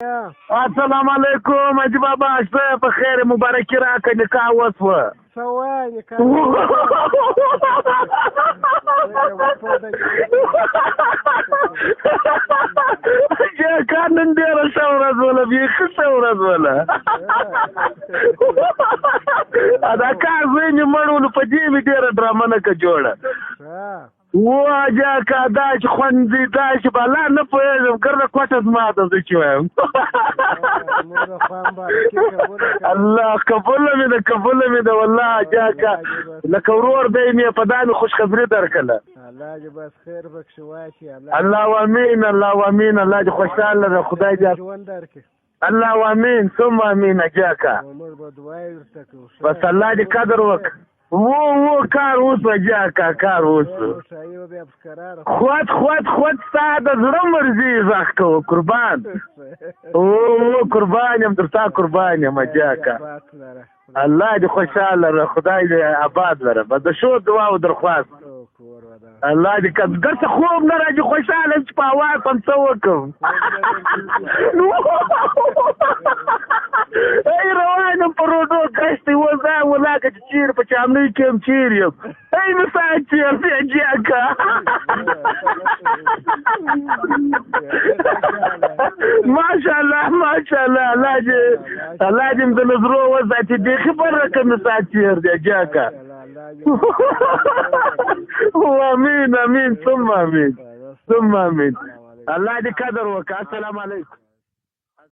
السلام علیکم حاجي بابا شپه په خیر مبارکي راکړه نکاح وسوه څه وایې کار نن ډېره ښه ورځ وله بیخي ښه ورځ وله دا کار زوی مې مړ و نو په دې مې ډېره ډرامه نه که جوړه واجه که دا چې خوندي دا چې بالا نه پوهېږم کرنه کوټه زما ده زه چې وایم الله قبوله مې ده قبوله مې ده والله جاکه لکه ورور دی مې په دا مې خوشخبري درکړله الله دې بس خیر پکښې واچي الله امین الله امین الله دې خوشحاله ده خدای دې ژوند درکړي الله امین ثم امین جاکه موږ به دعایې ورته کوو بس الله دې قدر وکړه و کار اوسه جاکه کار اوسه خود ستا د زړه مرضي غږ کوه قربان قربان یم در تا قربان یم جاکه الله دې خوشحاله لره خدای دې آباد لره بس د شو دعا او درخواست الله دې ګرڅه خوب نه راځي خوشحاله یم چې په اواز هم څه وکړم ای روان یم په روډو کشتې وزه ولاکه چې چیرې په چامنۍ کې یم چیر یم ای نو ستا چیر دی جاکه ماشاءالله ماشاءالله الله دې م د نظرو وساتي بیخي په رقم مې ستا چیر دی جاکه امین امین ثم امین ثم امین الله دې قدر وکړه السلام علیکم